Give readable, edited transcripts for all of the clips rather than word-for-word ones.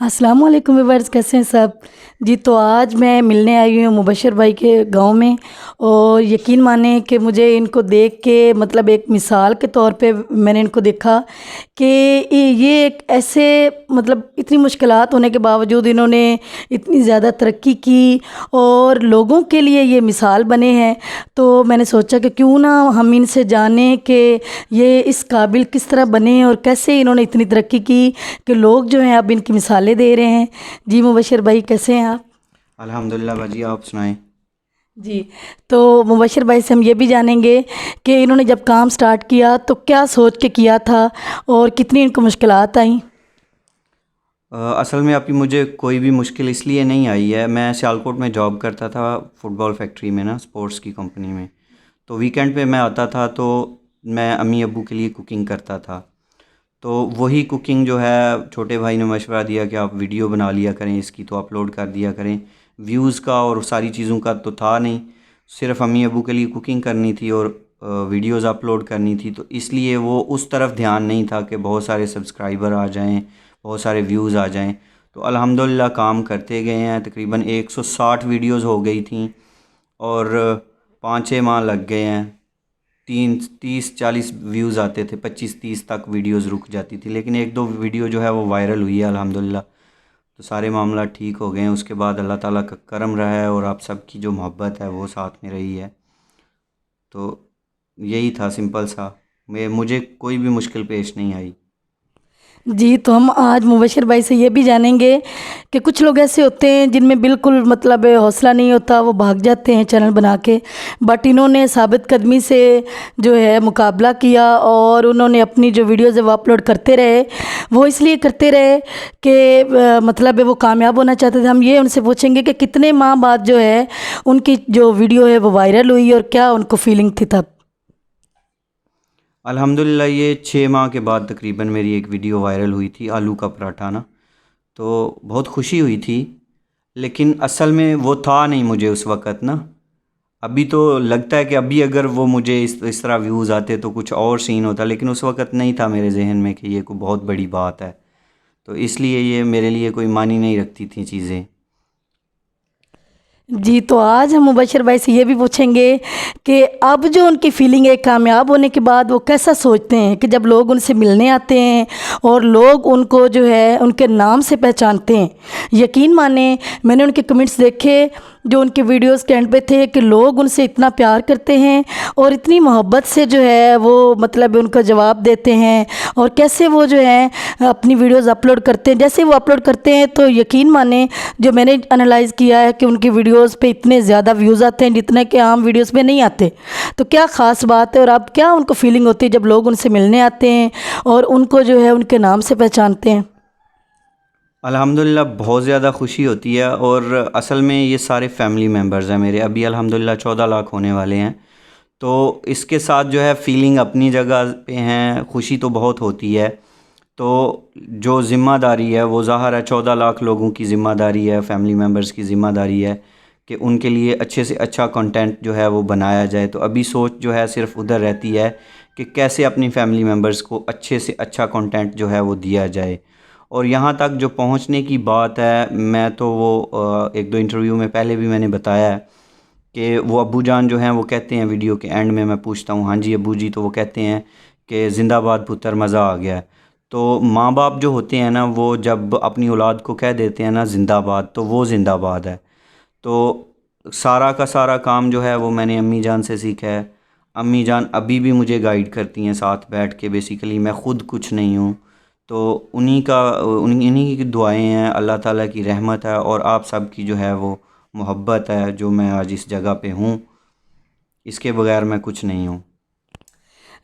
अस्सलाम वालेकुम व्यूअर्स, कैसे हैं सब। जी तो आज मैं मिलने आई हुई हूँ मुबशर भाई के गांव में। और यकीन माने कि मुझे इनको देख के मतलब एक मिसाल के तौर पे मैंने इनको देखा कि ये एक ऐसे मतलब इतनी मुश्किलात होने के बावजूद इन्होंने इतनी ज़्यादा तरक्की की और लोगों के लिए ये मिसाल बने हैं। तो मैंने सोचा कि क्यों ना हम इनसे जानें कि ये इस काबिल किस तरह बने और कैसे इन्होंने इतनी तरक्की की कि लोग जो हैं अब इनकी मिसालें दे रहे हैं। जी मुबशर भाई, कैसे हैं आप? अल्हम्दुलिल्लाह बाजी, आप सुनाएं। जी तो मुबशर भाई से हम ये भी जानेंगे कि इन्होंने जब काम स्टार्ट किया तो क्या सोच के किया था और कितनी इनको मुश्किलात आई। असल में अभी मुझे कोई भी मुश्किल इसलिए नहीं आई है। मैं सियालकोट में जॉब करता था, फुटबॉल फैक्ट्री में ना, स्पोर्ट्स की कंपनी में। तो वीकेंड पे मैं आता था तो मैं अम्मी अब्बू के लिए कुकिंग करता था। तो वही कुकिंग जो है, छोटे भाई ने मशवरा दिया कि आप वीडियो बना लिया करें इसकी, तो अपलोड कर दिया करें। व्यूज़ का और सारी चीज़ों का तो था नहीं, सिर्फ अम्मी अब्बू के लिए कुकिंग करनी थी और वीडियोज़ अपलोड करनी थी। तो इसलिए वो उस तरफ ध्यान नहीं था कि बहुत सारे सब्सक्राइबर आ जाएं, बहुत सारे व्यूज़ आ जाएं। तो अल्हम्दुलिल्लाह काम करते गए हैं। तकरीबन 160 वीडियोज़ हो गई थी और 5-6 माह लग गए हैं। 30-40 व्यूज़ आते थे, 25-30 तक वीडियोज़ रुक जाती थी, लेकिन एक दो वीडियो जो है वो वायरल हुई है अल्हम्दुलिल्लाह। तो सारे मामला ठीक हो गए हैं। उसके बाद अल्लाह ताला का करम रहा है और आप सबकी जो मोहब्बत है वो साथ में रही है। तो यही था, सिंपल सा। मैं मुझे कोई भी मुश्किल पेश नहीं आई। जी तो हम आज मुबशर भाई से ये भी जानेंगे कि कुछ लोग ऐसे होते हैं जिनमें बिल्कुल मतलब हौसला नहीं होता, वो भाग जाते हैं चैनल बना के। बट इन्होंने साबित कदमी से जो है मुकाबला किया और उन्होंने अपनी जो वीडियोज़ है वो अपलोड करते रहे। वो इसलिए करते रहे कि मतलब वो कामयाब होना चाहते थे। हम ये उनसे पूछेंगे कि कितने माह बाद जो है उनकी जो वीडियो है वो वायरल हुई और क्या उनको फीलिंग थी तब। अल्हम्दुलिल्लाह ये 6 माह के बाद तकरीबन मेरी एक वीडियो वायरल हुई थी, आलू का पराठा ना। तो बहुत खुशी हुई थी, लेकिन असल में वो था नहीं मुझे उस वक़्त ना। अभी तो लगता है कि अभी अगर वो मुझे इस तरह व्यूज़ आते तो कुछ और सीन होता, लेकिन उस वक़्त नहीं था मेरे जहन में कि ये कोई बहुत बड़ी बात है। तो इसलिए ये मेरे लिए कोई मानी नहीं रखती थी चीज़ें। जी तो आज हम मुबशर भाई से ये भी पूछेंगे कि अब जो उनकी फीलिंग है कामयाब होने के बाद, वो कैसा सोचते हैं कि जब लोग उनसे मिलने आते हैं और लोग उनको जो है उनके नाम से पहचानते हैं। यकीन माने मैंने उनके कमेंट्स देखे जो उनके वीडियोस के एंड पे थे कि लोग उनसे इतना प्यार करते हैं और इतनी मोहब्बत से जो है वो मतलब उनका जवाब देते हैं और कैसे वो जो है अपनी वीडियोस अपलोड करते हैं। जैसे वो अपलोड करते हैं तो यकीन माने जो मैंने एनालाइज़ किया है कि उनकी वीडियोस पे इतने ज़्यादा व्यूज़ आते हैं जितने कि आम वीडियोस पे नहीं आते। तो क्या ख़ास बात है और अब क्या उनको फीलिंग होती है जब लोग उनसे मिलने आते हैं और उनको जो है उनके नाम से पहचानते हैं। अल्हम्दुलिल्लाह बहुत ज़्यादा खुशी होती है। और असल में ये सारे फैमिली मेम्बर्स हैं मेरे। अभी अल्हम्दुलिल्लाह 14 लाख होने वाले हैं। तो इसके साथ जो है फ़ीलिंग अपनी जगह पे हैं, खुशी तो बहुत होती है। तो जो ज़िम्मेदारी है वो ज़ाहिर है 14 लाख लोगों की ज़िम्मेदारी है, फैमिली मेम्बर्स की ज़िम्मेदारी है कि उनके लिए अच्छे से अच्छा कंटेंट जो है वो बनाया जाए। तो अभी सोच जो है सिर्फ उधर रहती है कि कैसे अपनी फैमिली मेम्बर्स को अच्छे से अच्छा कंटेंट जो है वो दिया जाए। और यहाँ तक जो पहुँचने की बात है, मैं तो वो एक दो इंटरव्यू में पहले भी मैंने बताया है कि वो अब्बू जान जो हैं वो कहते हैं, वीडियो के एंड में मैं पूछता हूँ हाँ जी अब्बू जी, तो वो कहते हैं कि ज़िंदाबाद पुत्र, मज़ा आ गया। तो माँ बाप जो होते हैं ना, वो जब अपनी औलाद को कह देते हैं ना ज़िंदाबाद, तो वो ज़िंदाबाद है। तो सारा का सारा काम जो है वो मैंने अम्मी जान से सीखा है। अम्मी जान अभी भी मुझे गाइड करती हैं साथ बैठ के। बेसिकली मैं ख़ुद कुछ नहीं हूँ, तो उन्हीं की दुआएं हैं, अल्लाह ताला की रहमत है और आप सब की जो है वो मोहब्बत है, जो मैं आज इस जगह पे हूँ। इसके बगैर मैं कुछ नहीं हूँ।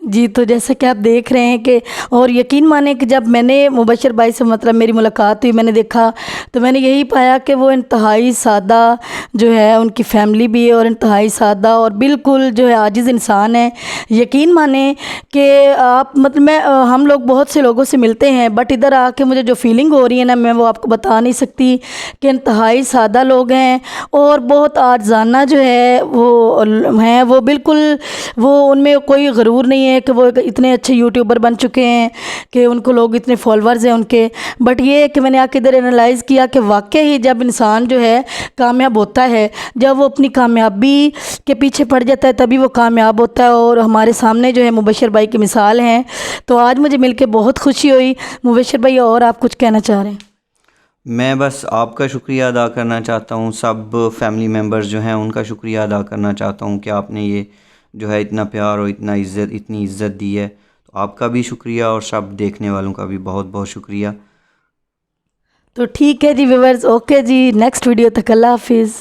जी तो जैसे कि आप देख रहे हैं कि और यकीन माने कि जब मैंने मुबशर भाई से मतलब मेरी मुलाकात हुई, मैंने देखा तो मैंने यही पाया कि वो इंतहाई सादा जो है, उनकी फैमिली भी है और इंतहाई सादा और बिल्कुल जो है आजिज़ इंसान है। यकीन माने कि आप मतलब हम लोग बहुत से लोगों से मिलते हैं बट इधर आके मुझे जो फीलिंग हो रही है ना, मैं वो आपको बता नहीं सकती कि इंतहाई सादा लोग हैं और बहुत आर्ज़ाना जो है वो हैं। वो बिल्कुल वो उनमें कोई गरूर नहीं है ہے کہ وہ اتنے اچھے یوٹیوبر بن چکے ہیں کہ ان کو لوگ اتنے فالورز ہیں ان کے، بٹ یہ ہے کہ میں نے آ کے ادھر انالائز کیا کہ واقعی جب انسان جو ہے کامیاب ہوتا ہے، جب وہ اپنی کامیابی کے پیچھے پڑ جاتا ہے تبھی وہ کامیاب ہوتا ہے، اور ہمارے سامنے جو ہے مبشر بھائی کی مثال ہیں. تو آج مجھے مل کے بہت خوشی ہوئی. مبشر بھائی اور آپ کچھ کہنا چاہ رہے ہیں؟ میں بس آپ کا شکریہ ادا کرنا چاہتا ہوں، سب فیملی ممبرز جو ہیں ان کا شکریہ ادا کرنا چاہتا ہوں کہ آپ نے یہ جو ہے اتنا پیار اور اتنی عزت دی ہے. تو آپ کا بھی شکریہ اور سب دیکھنے والوں کا بھی بہت بہت شکریہ. تو ٹھیک ہے جی ویورز، اوکے جی، نیکسٹ ویڈیو تک اللہ حافظ.